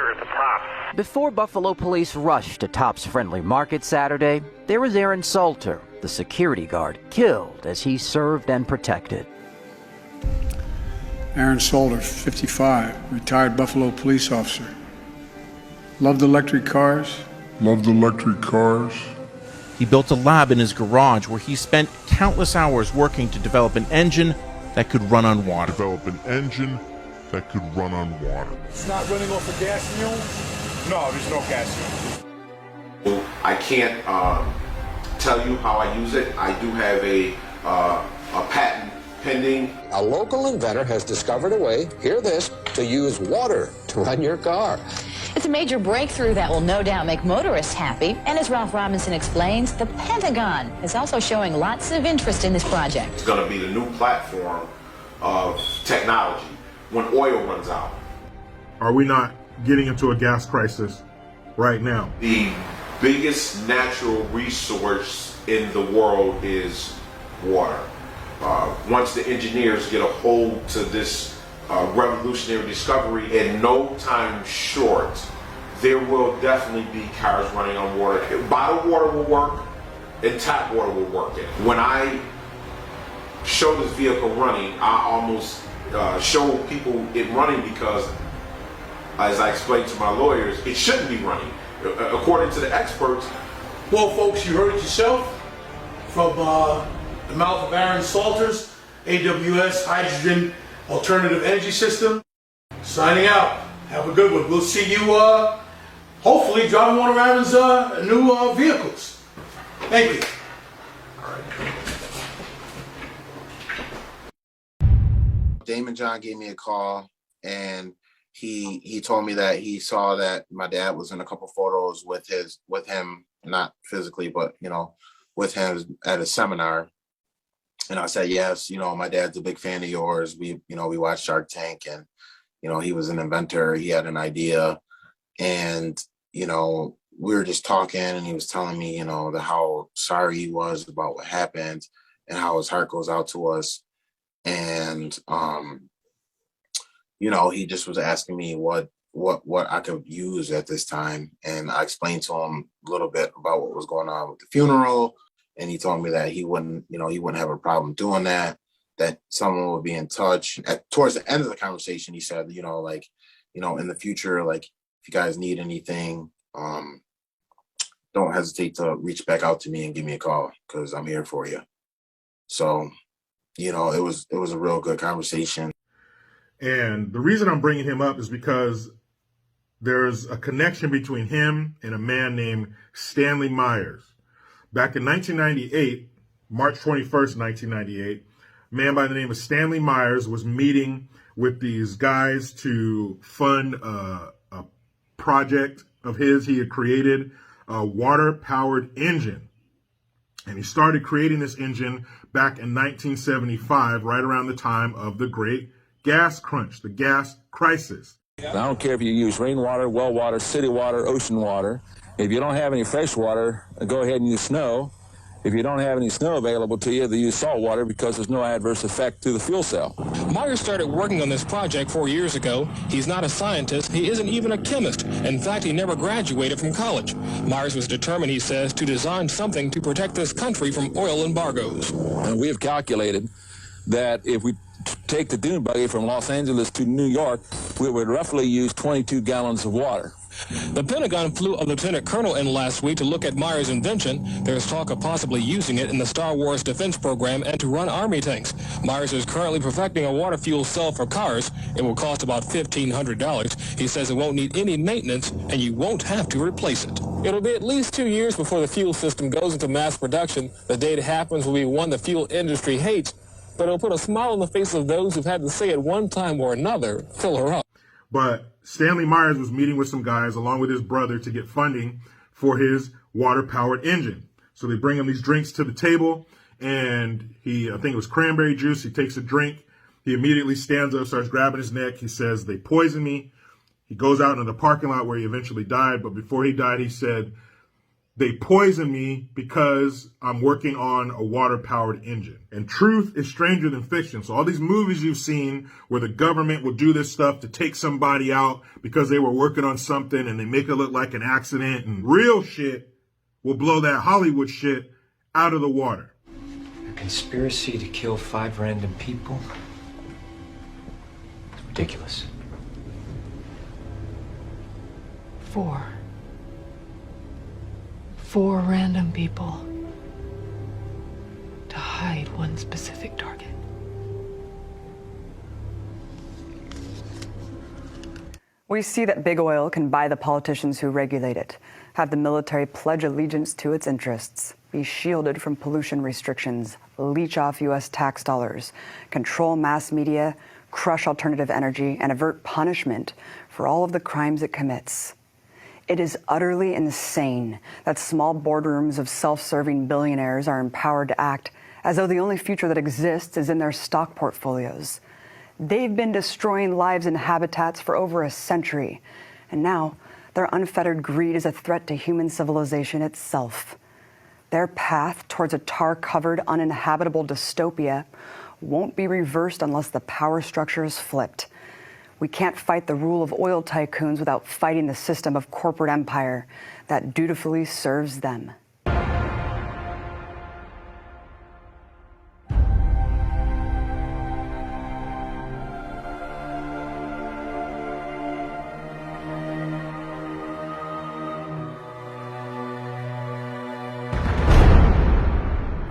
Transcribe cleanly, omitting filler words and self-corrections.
here at the top. Before Buffalo police rushed to Top's Friendly Market Saturday, there was Aaron Salter, the security guard, killed as he served and protected. Aaron Salter, 55, retired Buffalo police officer. Loved electric cars. He built a lab in his garage where he spent countless hours working to develop an engine that could run on water. It's not running off of gas fuel? No, there's no gas fuel. I can't tell you how I use it. I do have a patent pending. A local inventor has discovered a way, hear this, to use water to run your car. It's a major breakthrough that will no doubt make motorists happy. And as Ralph Robinson explains, the Pentagon is also showing lots of interest in this project. It's going to be the new platform of technology when oil runs out. Are we not getting into a gas crisis right now? The biggest natural resource in the world is water. Once the engineers get a hold to this revolutionary discovery, in no time short, there will definitely be cars running on water. Bottled water will work, and tap water will work. When I show this vehicle running, I almost show people it running because, as I explained to my lawyers, it shouldn't be running. According to the experts. Well, folks, you heard it yourself from the mouth of Aaron Salters, AWS Hydrogen Alternative Energy System. Signing out. Have a good one. We'll see you hopefully driving one of Aaron's new vehicles. Thank you. Damon John gave me a call, and he told me that he saw that my dad was in a couple photos with him, not physically, but with him at a seminar. And I said, yes, my dad's a big fan of yours. We watched Shark Tank, and, he was an inventor. He had an idea, and, we were just talking, and he was telling me, how sorry he was about what happened and how his heart goes out to us. And, he just was asking me what I could use at this time. And I explained to him a little bit about what was going on with the funeral. And he told me that he wouldn't have a problem doing that someone would be in touch. Towards the end of the conversation, he said, in the future, like, if you guys need anything, don't hesitate to reach back out to me and give me a call, because I'm here for you. So, it was a real good conversation. And the reason I'm bringing him up is because there's a connection between him and a man named Stanley Myers. Back in 1998, March 21st, 1998, a man by the name of Stanley Myers was meeting with these guys to fund a project of his. He had created a water-powered engine. And he started creating this engine back in 1975, right around the time of the Great Gas Crunch, the gas crisis. I don't care if you use rainwater, well water, city water, ocean water. If you don't have any fresh water, go ahead and use snow. If you don't have any snow available to you, they use salt water because there's no adverse effect to the fuel cell. Myers started working on this project 4 years ago. He's not a scientist. He isn't even a chemist. In fact, he never graduated from college. Myers was determined, he says, to design something to protect this country from oil embargoes. And we have calculated that if we take the dune buggy from Los Angeles to New York, we would roughly use 22 gallons of water. The Pentagon flew a lieutenant colonel in last week to look at Myers' invention. There's talk of possibly using it in the Star Wars defense program and to run Army tanks. Myers is currently perfecting a water fuel cell for cars. It will cost about $1,500. He says it won't need any maintenance, and you won't have to replace it. It'll be at least 2 years before the fuel system goes into mass production. The day it happens will be one the fuel industry hates, but it'll put a smile on the face of those who've had to say at one time or another, fill her up. But Stanley Myers was meeting with some guys along with his brother to get funding for his water-powered engine. So they bring him these drinks to the table, and I think it was cranberry juice. He takes a drink. He immediately stands up, starts grabbing his neck. He says, "They poisoned me." He goes out into the parking lot where he eventually died. But before he died, he said, they poison me because I'm working on a water-powered engine. And truth is stranger than fiction. So all these movies you've seen where the government will do this stuff to take somebody out because they were working on something and they make it look like an accident, and real shit will blow that Hollywood shit out of the water. A conspiracy to kill 5 random people? It's ridiculous. 4 random people to hide one specific target. We see that big oil can buy the politicians who regulate it, have the military pledge allegiance to its interests, be shielded from pollution restrictions, leech off U.S. tax dollars, control mass media, crush alternative energy, and avert punishment for all of the crimes it commits. It is utterly insane that small boardrooms of self-serving billionaires are empowered to act as though the only future that exists is in their stock portfolios. They've been destroying lives and habitats for over a century, and now their unfettered greed is a threat to human civilization itself. Their path towards a tar-covered, uninhabitable dystopia won't be reversed unless the power structure is flipped. We can't fight the rule of oil tycoons without fighting the system of corporate empire that dutifully serves them.